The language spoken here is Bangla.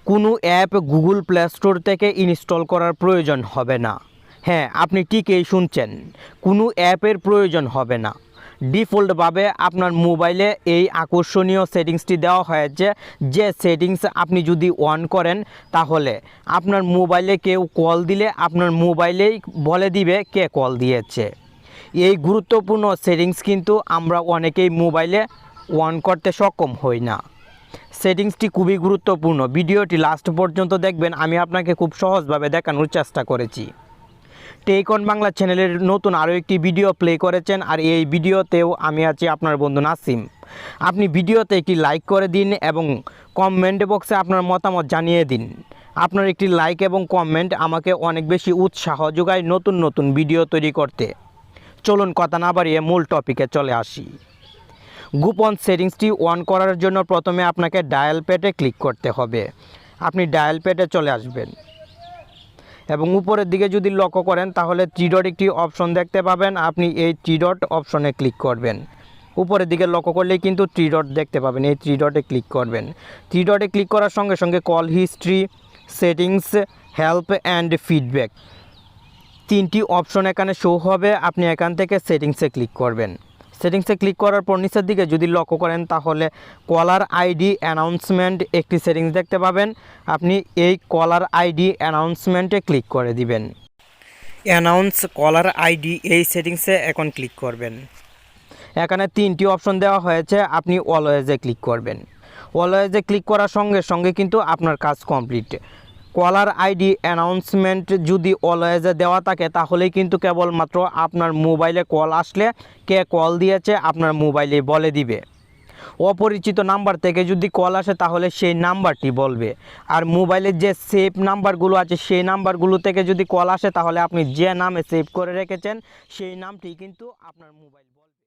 কোনো অ্যাপ গুগল প্লে স্টোর থেকে ইনস্টল করার প্রয়োজন হবে না। হ্যাঁ, আপনি ঠিকই শুনছেন, কোনো অ্যাপের প্রয়োজন হবে না। ডিফল্টভাবে আপনার মোবাইলে এই আকর্ষণীয় সেটিংসটি দেওয়া হয়েছে, যে সেটিংস আপনি যদি অন করেন তাহলে আপনার মোবাইলে কেউ কল দিলে আপনার মোবাইলেই বলে দিবে কে কল দিয়েছে। এই গুরুত্বপূর্ণ সেটিংস কিন্তু আমরা অনেকেই মোবাইলে অন করতে সক্ষম হই না। সেটিংসটি খুবই গুরুত্বপূর্ণ। ভিডিওটি লাস্ট পর্যন্ত দেখবেন, আমি আপনাকে খুব সহজভাবে দেখানোর চেষ্টা করেছি। টেক অন বাংলা চ্যানেলের নতুন আরও একটি ভিডিও প্লে করেছেন, আর এই ভিডিওতেও আমি আছি আপনার বন্ধু নাসিম। আপনি ভিডিওতে একটি লাইক করে দিন এবং কমেন্ট বক্সে আপনার মতামত জানিয়ে দিন। আপনার একটি লাইক এবং কমেন্ট আমাকে অনেক বেশি উৎসাহ যোগায় নতুন নতুন ভিডিও তৈরি করতে। চলুন কথা না বাড়িয়ে মূল টপিকে চলে আসি। গোপন সেটিংসটি অন করার জন্য প্রথমে আপনাকে ডায়াল প্যাডে ক্লিক করতে হবে। আপনি ডায়াল প্যাডে চলে আসবেন এবং উপরের দিকে যদি লক্ষ্য করেন তাহলে থ্রি ডট একটি অপশন দেখতে পাবেন। আপনি এই থ্রি ডট অপশনে ক্লিক করবেন। উপরের দিকে লক্ষ্য করলেই কিন্তু থ্রি ডট দেখতে পাবেন, এই থ্রি ডটে ক্লিক করবেন। থ্রি ডটে ক্লিক করার সঙ্গে সঙ্গে call history, settings, help and feedback তিনটি অপশন এখানে শো হবে। আপনি এখান থেকে সেটিংসে ক্লিক করবেন। সেটিংসে ক্লিক করার পর নিচের দিকে যদি লক্ষ্য করেন তাহলে কলার আইডি অ্যানাউন্সমেন্ট একটি সেটিংস দেখতে পাবেন। আপনি এই কলার আইডি অ্যানাউন্সমেন্টে ক্লিক করে দিবেন। অ্যানাউন্স কলার আইডি এই সেটিংসে এখন ক্লিক করবেন। এখানে তিনটি অপশন দেওয়া হয়েছে, আপনি অলওয়েজে ক্লিক করবেন। অলওয়েজে ক্লিক করার সঙ্গে সঙ্গে কিন্তু আপনার কাজ কমপ্লিট। কলার আইডি অ্যানাউন্সমেন্ট যদি অলওয়েজে দেওয়া থাকে তাহলেই কিন্তু কেবলমাত্র আপনার মোবাইলে কল আসলে কে কল দিয়েছে আপনার মোবাইলে বলে দিবে। অপরিচিত নাম্বার থেকে যদি কল আসে তাহলে সেই নাম্বারটি বলবে। আর মোবাইলের যে সেভ নাম্বারগুলো আছে সেই নাম্বারগুলো থেকে যদি কল আসে তাহলে আপনি যে নামে সেভ করে রেখেছেন সেই নামটি কিন্তু আপনার মোবাইল বলবে।